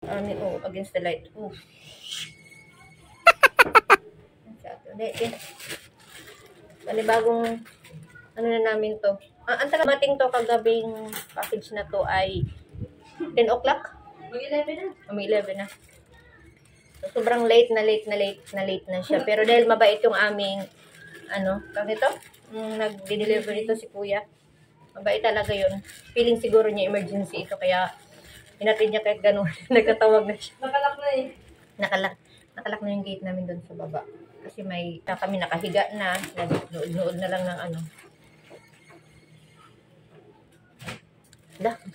Oh, against the light. Oh. Panibagong ano na namin to. Ang tagamating to kagabing package na to ay 10 o'clock. Mag-11 na. May 11 na. So, sobrang late na siya. Pero dahil mabait yung aming ito? Nag-deliver ito si kuya. Mabait talaga yun. Feeling siguro niya emergency ito. Kaya hinatid niya kahit gano'n. Nagkatawag na siya. Nakalak na eh. Nakalak na yung gate namin doon sa baba. Kasi kami nakahiga na. Nag-nood na lang ng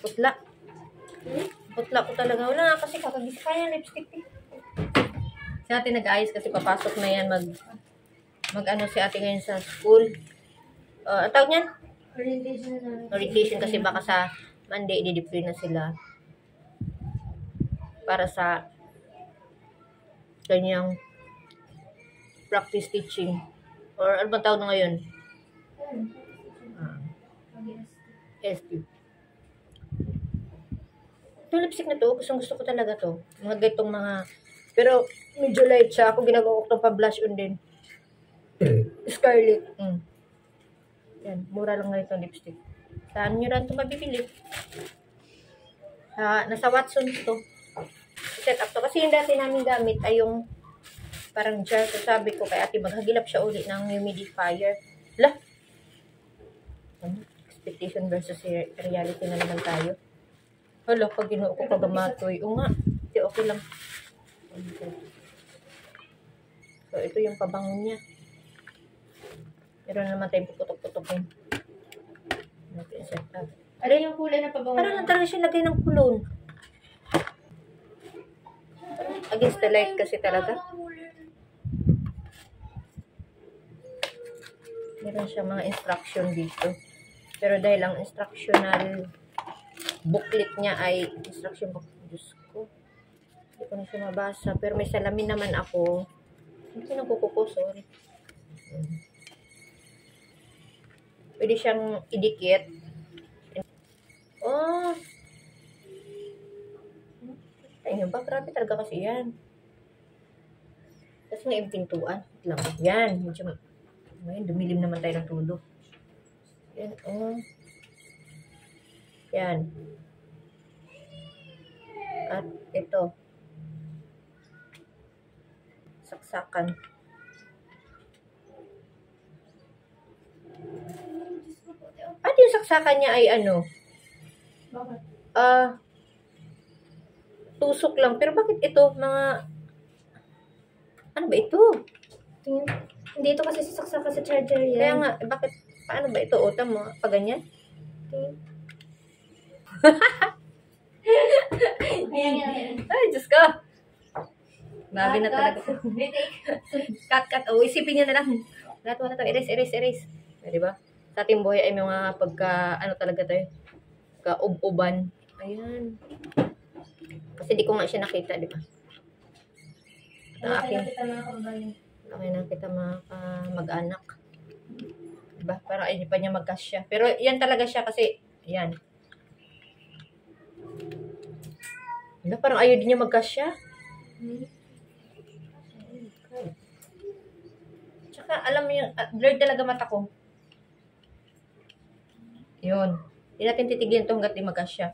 putla. Putla ko talaga. Wala nga kasi kakagis kaya lipstick eh. Si ate nag-ayos kasi papasok na yan si ate ngayon sa school. Tawag niyan? Orientation kasi baka sa Monday i-deploy na sila para sa kanyang practice teaching. Or ano bang tawag na ngayon? SQ. Itong lipstick na to, gusto ko talaga to. Mga ganitong pero medyo light siya. Ako ginagawa ko itong pa-blush on din. Scarlet. Yan, mura lang nga itong lipstick. Saan nyo lang ito mabibili? Nasa Watsons to. Set up to. Kasi yung dati namin gamit ay yung parang jar. So sabi ko kay ate, maghagilap siya ulit ng humidifier. Expectation versus reality na naman tayo. Hala, pag ginuo ko kagamatoy. O nga, okay lang. So, ito yung pabango niya. Meron naman tayong puputok-putokin. Ano yung kulay na pabango? Parang lang talaga siya lagay ng kulon. Against the light kasi talaga. Meron siya mga instruction dito. Pero dahil ang instructional booklet niya ay instruction book. Diyos ko. Hindi ko na siya mabasa. Pero may salamin naman ako. Hindi ko nakukuko, sorry. Pwede siyang idikit. Oh! Ayun ba? Grabe talaga kasi yan. Tapos nga yung pintuan. Lang. Yan. Ngayon, dumilim naman tayo ng tulog. Yan. Oh. Yan. At ito. Saksakan. At yung saksakan niya ay Bakit? Tusok lang. Pero bakit ito? Ano ba ito? Hindi ito kasi sasaksakan sa charger yan. Kaya nga, bakit? Paano ba ito? Utam mo? Pag ganyan? Ayan. Ay, Diyos ko. Grabe na talaga. Cut. Oh, isipin niya na lang. Lahat mo na ito. Erase. Diba? Sa ating buhay ay mga talaga tayo. Kaub-uban. Ayan. Kasi di ko nga siya nakita, diba? Laki na kita mag-anak. Diba? Parang ay pa niya magkasya. Pero yan talaga siya kasi, yan. Diba? Parang ayaw din niya magkasya. Tsaka, alam mo yung, blurred talaga mata ko. Yun. Hindi natin titigyan ito hanggat di magkasya.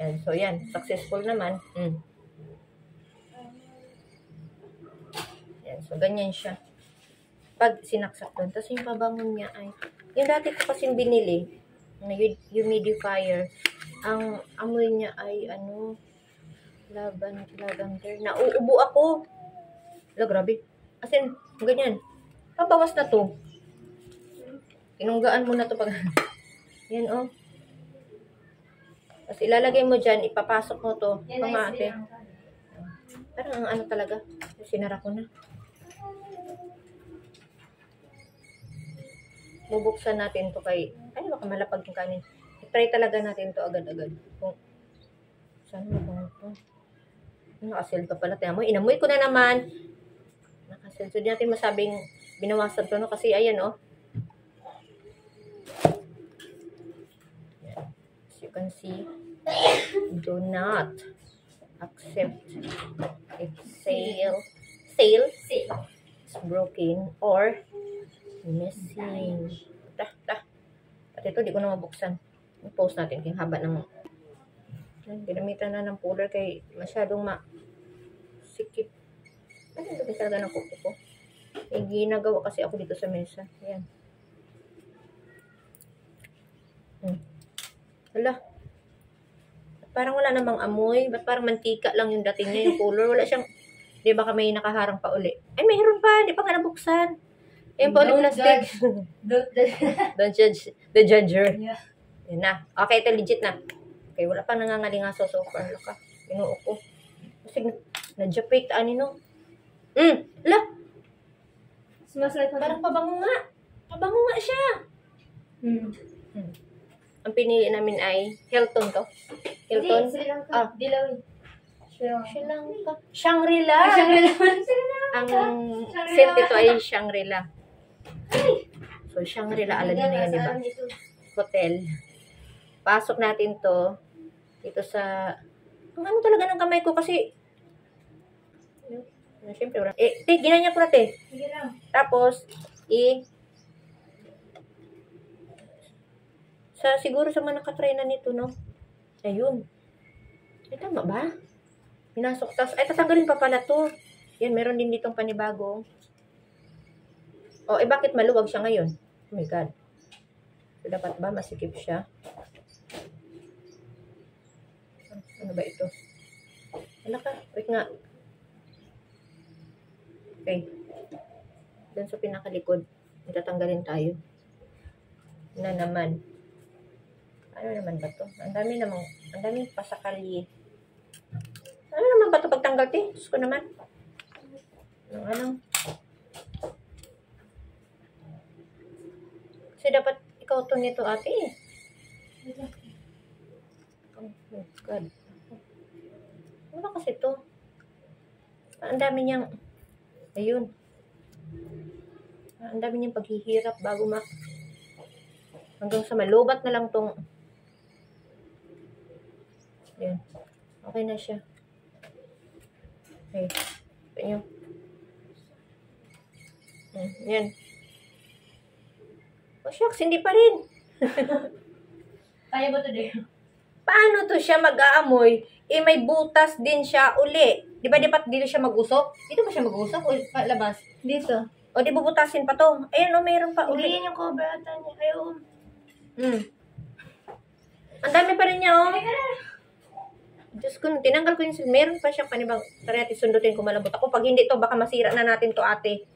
Yan. So, yan. Successful naman. Yan. So, ganyan siya. Pag sinaksak doon. Tapos yung pabangon niya ay, yung dati ko kasing binili, na humidifier, ang amoy niya ay, lavender. Nauubo ako. Wala, grabe. As in, ganyan. Pabawas na to. Inunggaan mo na to pag... Yan, oh. Tapos ilalagay mo dyan, ipapasok mo to. Pamate. Parang ang talaga. Sinara ko na. Bubuksan natin to kay... Ay, baka malapag yung kanin. I-try talaga natin to agad-agad. Kung... Saan mo ba ito? Nakasell ka pala. Tiyan mo, inamoy ko na naman. Nakasell. So, di natin masabing binawasan to, no? Kasi, ayan, oh. As you can see, do not accept if sale is broken or missing. At ito, di ko na mabuksan. I-post natin kaya haba ng ginamitan na ng puller kay masyadong sikip. Ano ito talaga ng kuko ko? Ginagawa kasi ako dito sa mesa. Ayan. Hala. Parang wala namang amoy. Ba't parang mantika lang yung dating niya, yung puller? Wala siyang, di ba may nakaharang pa uli? Ay, mayroon pa. Di pa nga nabuksan. Ayan pa ulit plastic. Don't judge the judger. Yeah. Yan na. Okay, ito legit na. Okay, wala pang nangangalingaso so far. Laka, inuo ko. Kasi na-japate, no? La! Parang pabango nga. Pabango nga siya. Ang pinili namin ay Hilton to. Hilton? Sri Lanka. Dilaw. Sri Lanka. Shangri-La. Ang scent ito ay Shangri-La. So, Shangri-La, alam niyo na yan, diba? Hotel. Pasok natin to. Dito sa... Ang ano talaga ng kamay ko kasi... Siyempre, wala. Ginanya ko na, te. Tapos, siguro sa mga nakatry na nito, no? Ayun. Tama ba? Pinasok. Tapos, tatanggalin pa pala to. Yan, meron din ditong panibago. Bakit maluwag siya ngayon? Oh my God. So, dapat ba masikip siya? Ano ba ito? Wala ka. Wait nga. Okay. Doon sa pinakalikod. Itatanggalin tayo. Na naman. Ano naman ba to? Ang dami pasakali. Ano naman ba to pagtanggal, te? Diyos ko naman. Anong? Kasi dapat ikaw to nito, ate. Oh my God. Ano kasi to? Ang dami niyang, ayun. Ang dami niyang paghihirap bago hanggang sa malubat na lang tong, ayun. Okay na siya. Okay. Ito nyo. Yan. Shucks, hindi pa rin. Kaya ba ito din? Paano to siya mag-aamoy? May butas din siya uli. Di ba dapat dito siya mag-usok? Dito ba siya mag-usok o labas? Dito. O di bubutasin pa to? Ayan mayroon pa uli. Hindi yan yung cover ata niya. Ayaw. Ang dami pa rin niya, Diyos ko, tinanggal ko yung meron pa siyang panibang. Tara natin sundutin kung malambot ako. Pag hindi to, baka masira na natin to, ate.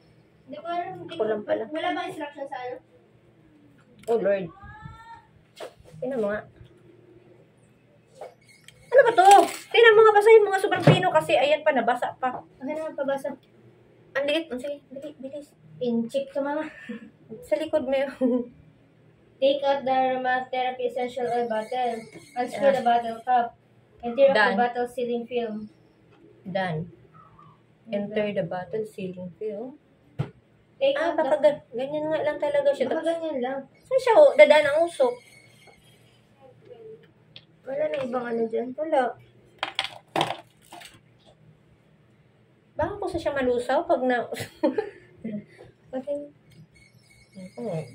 Hindi ko alam. Ako lang pala. Wala bang instruction sa ano? Oh, Lord. Tingnan mo nga. Ano ba to? Tingnan mo nga, basahin mo nga sobrang pino kasi ayan pa, nabasa pa. Ano naman pabasa? Ang liit. Sige, bilis. In-check to, mama. Sa likod mo yun. Take out the aromatherapy essential oil bottle. Unscrew the bottle cap. And tear off the bottle sealing film. Done. Enter the bottle sealing film. Take out the... Ganyan nga lang talaga siya. Baka ganyan lang. Saan siya dadaan ang usok? Wala na ibang ano dyan. Wala. Baka kung sa siya malusaw pag na... Pati...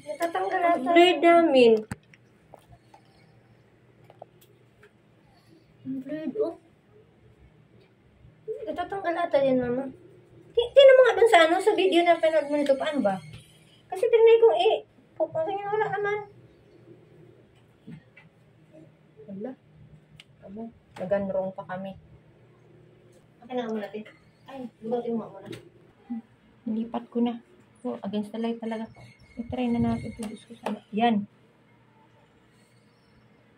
Natatanggal ata. Blade namin. Blade, Natatanggal ata yan, mama. Tingnan mo nga dun sa sa video na panood mo nito. Paano ba? Kasi tinry kong pupunta wala naman. Wala. Naganrong pa kami. Okay na muna natin. Ay, lubatin mo muna. Nilipat ko na. So, against the light talaga. I-try na natin ito. Diyos ko sana. Yan.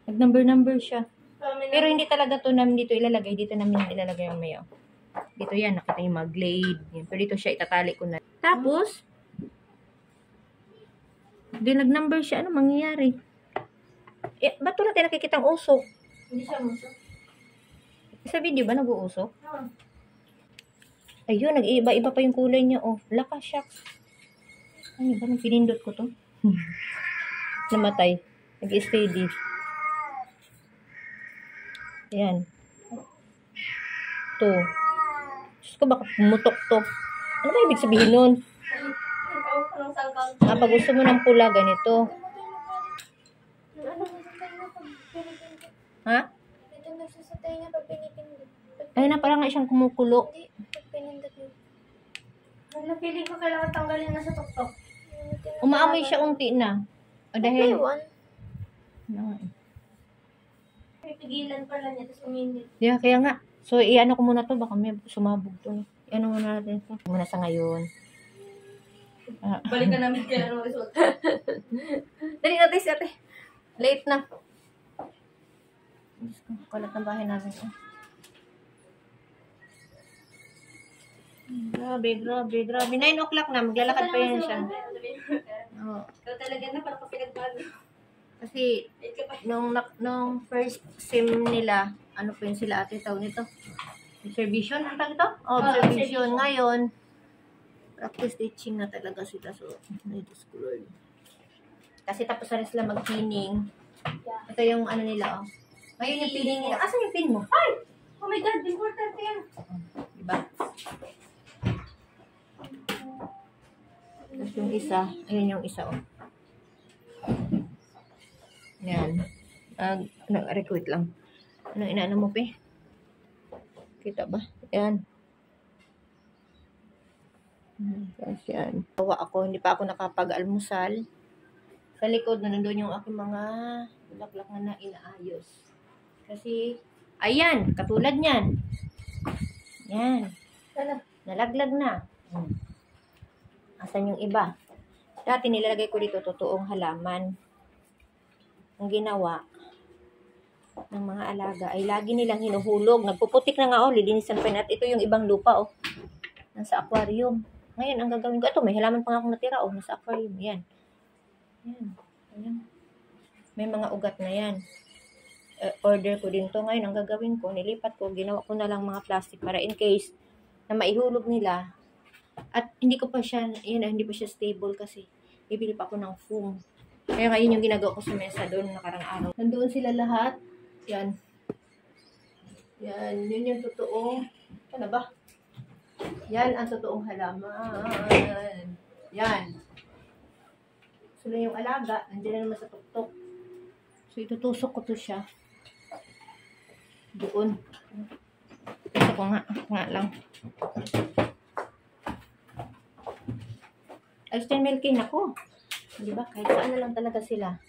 Nag-number siya. Pero hindi talaga to namin dito ilalagay. Dito namin ilalagay yung mayo. Dito yan. Nakita yung mga glade. Yan. Pero dito siya itatali ko na. Tapos, nag-number siya. Ano mangyayari? Ba't wala tayo nakikitang usok? Hindi siya musok. Sa video ba nag-uusok? Ayun, nag-iba-iba pa yung kulay niya. Laka, shucks. Ano ba? Nang pinindot ko to. Namatay. Nag-steady. Ayan. to. Diyos ko, baka pumutok to. Ano ba ibig sabihin nun? Kapag gusto mo ng pula, ganito. Ha? Ito nagsasatay na pag pinipindot. Ayun na, parang nga siyang kumukulo. Pag pinindot mo. Feeling ko kailangan tanggalin na sa tuktok. Umaamoy siya unti na. O dahil... one. No. Pipigilan pala niya, tapos uminit. Yeah, kaya nga. So, i-ano ko muna to. Baka may sumabog to. I-ano muna natin to. Muna sa ngayon. Balikan namin kaya ano result. Dali natin si ate. Late na. Diyos ko, kalat ng bahay namin. Grabe. 9 o'clock na. Maglalakad pa yan siya. Oo. Ikaw talaga na, parang kapinagbago. Kasi, nung first sim nila, ano po yun sila ate tawag nito? Observation? Ang tawag ito? Observation. Ngayon, practice teaching na talaga sila. So, na-discourage. Kasi tapos na rin sila mag-pinning. Ito yung ano nila, oh. Ngayon yung pinning nila. Asan yung pin mo? Ay! Oh my God, important yan. Diba? Tapos yung isa, ayun yung isa, oh. Yan. Wait lang. Ano inaano mo, pe? Kita ba? Yan. Kasi yan. Tawa ako, hindi pa ako nakapag-almusal. Sa likod na nandun yung aking mga bulaklak na inaayos. Kasi, ayan, katulad niyan. Yan. Nalaglag na. Asan yung iba? Dati nilalagay ko dito totoong halaman. Ang ginawa ng mga alaga ay lagi nilang hinuhulog. Nagpuputik na nga, oh, lilinisan pa yun. At ito yung ibang lupa, oh. Nasa aquarium. Ngayon, ang gagawin ko, ito, may halaman pa nga akong natira, oh, nasa aquarium. Yan. Ayan. May mga ugat na yan. Order ko din to. Ngayon, ang gagawin ko, nilipat ko, ginawa ko na lang mga plastic para in case na maihulog nila. At hindi ko pa siya, hindi pa siya stable kasi bibili pa ako ng foam. Kaya ngayon yung ginagawa ko sa mesa doon nakarang araw. Nandoon sila lahat. Yan. Yan. Yun yung totoong, ano ba? Yan ang totoong halaman. Yan. Sila yung alaga. Nandiyan na naman sa tuktok. So, itutusok ko to siya. Doon. Ito ko nga lang. Extend milking ako. Di ba? Kahit saan na lang talaga sila.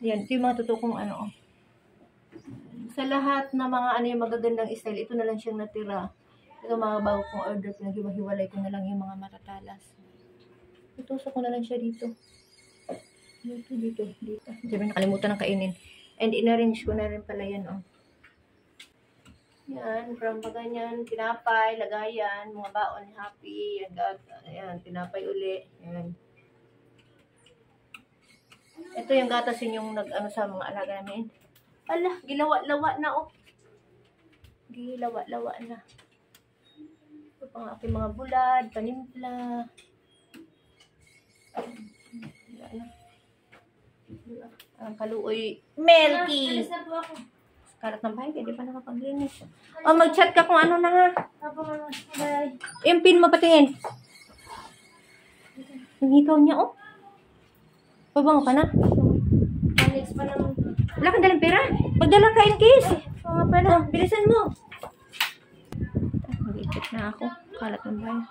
Yan. Ito yung mga tutukong ano. Sa lahat na mga ano yung magagandang style, ito na lang siyang natira. Ito mga bago kong order, pinag-hiwa-hiwalay ko na lang yung mga matatalas. Itusok ko na lang siya dito. Dito. Sabi, nakalimutan ng kainin. And in-arrange ko na rin pala yan, oh. Yan, from ganyan, tinapay, lagayan, mga baon, happy, yan, tinapay uli, yan. Ito yung gatas yung nag-ano sa mga alaga namin. Ala, gilawa-lawa na, oh. Gilawa-lawa na. Ito pang aking mga bulad, panimpla. Ang kaluoy, milky. Kalat ng bahay, hindi pa nakapaglinis. O, mag-chat ka kung ano na ha. Yung pin mo patingin. Yung hikaw niya, oh. Pabango ka na. Next pa naman. Wala kang dalang pera. Magdala ka in case. Oo nga pala. Oh, bilisan mo. Mag-i-check na ako. Kalat ng bahay.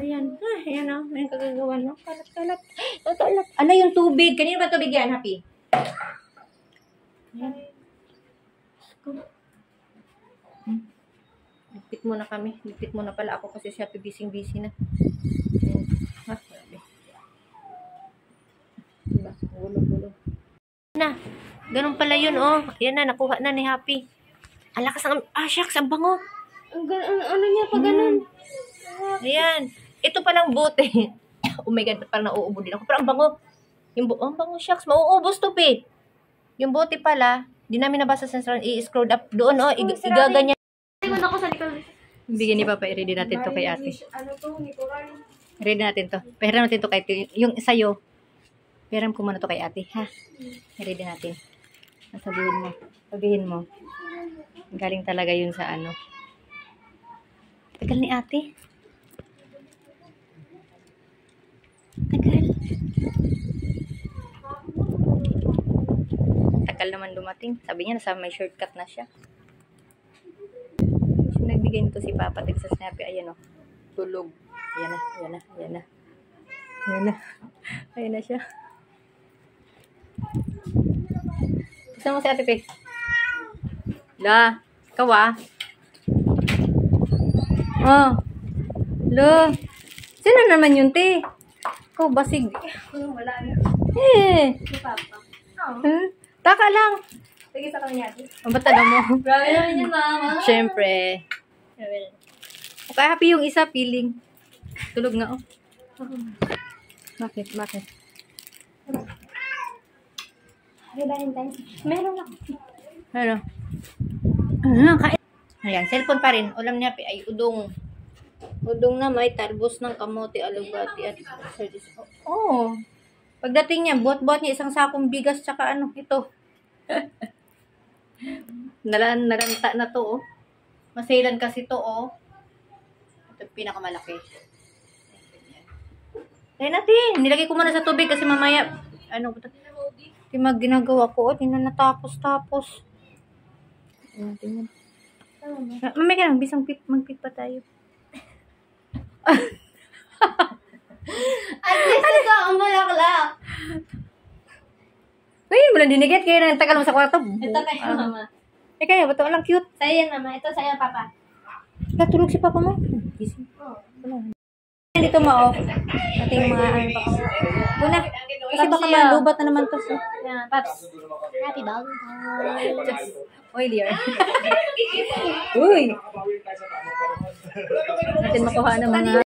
Ayan. Ayan o. May kagagawa no. Kalat. Kalat. Ano yung tubig? Kanino ba tubig yan, Happy? Ayan. Ligpit muna kami. Ligpit muna pala ako kasi si Happy busy na. Ha? Grabe. Diba? Gulo. Na. Ganun pala yun, oh. Ayan na, nakuha na ni Happy. Ang lakas ng... shucks, ang bango. Ano niya pa ganun? Ayan. Ito palang bote. Oh my God, parang nauubo din ako. Pero ang bango. Ang bango, shucks. Mauubos to, pe. Yung bote pala, di namin nabasa sa restaurant, i-scroll up doon, oh. Igaganyan. Tingnan ako sa likod. Bigyan ni Papa, i-ready natin to kay ate. Ano to, Nicoral? Ready natin to. Pahiram natin to kay ate. Yung sa'yo, pahiram ko muna to kay ate, ha? I-ready natin. Sabihin mo. Galing talaga yun sa ano. Tagal ni ate. Tagal. Tagal naman dumating. Sabi niya, nasa may shortcut na siya. So, nagbigay nito si Papa. Tig sa Snappy. Ayan o. Tulog. Ayan na, ayan na, ayan na. Ayan na. Ayan na siya. Gusto mo si Ate Pe? La. Ikaw ah. Oh. Lo. Sino naman yun, te? Ikaw, basig. Wala na. Eh. Si Papa. Oh. Taka lang. Sige sa kanya. Ang ba't alam mo? Grabe naman yun, Mama. Siyempre. Okay, happy yung isa, feeling. Tulog nga, oh. Bakit? Bakit? Happy Valentine's. Meron ako. Ano? Kain. Ayan, cellphone pa rin. Ulam niya ay udong. Udong na may tarbos ng kamote, alubati at sardis. Oh. Pagdating niya, buhat-buhat niya isang sakong bigas tsaka ano, ito. Naranta na to, oh. Masailan kasi to, oh. Ito pinakamalaki. Kaya natin, nilagay ko muna sa tubig kasi mamaya, ano, ginagawa ko, oh, natapos-tapos. Tingnan. Mamaya ka lang, bisang magpit pa tayo. At least ito ang bulaklak. Ngayon mo lang dinigit, kaya nang tagal mo sa kwarto. Ito kayo, Mama. Eh kaya, ba't walang cute? Sa'yo yan, Mama. Ito sa'yo, Papa. Natulog si Papa mo. Gising. Wala. Dito mo, oh. Ating mga ano pa. Una. Kasi baka malubat na naman to. Yeah, Paps. Happy Valentine's. Oilier. Uy! Natin makuha ng mga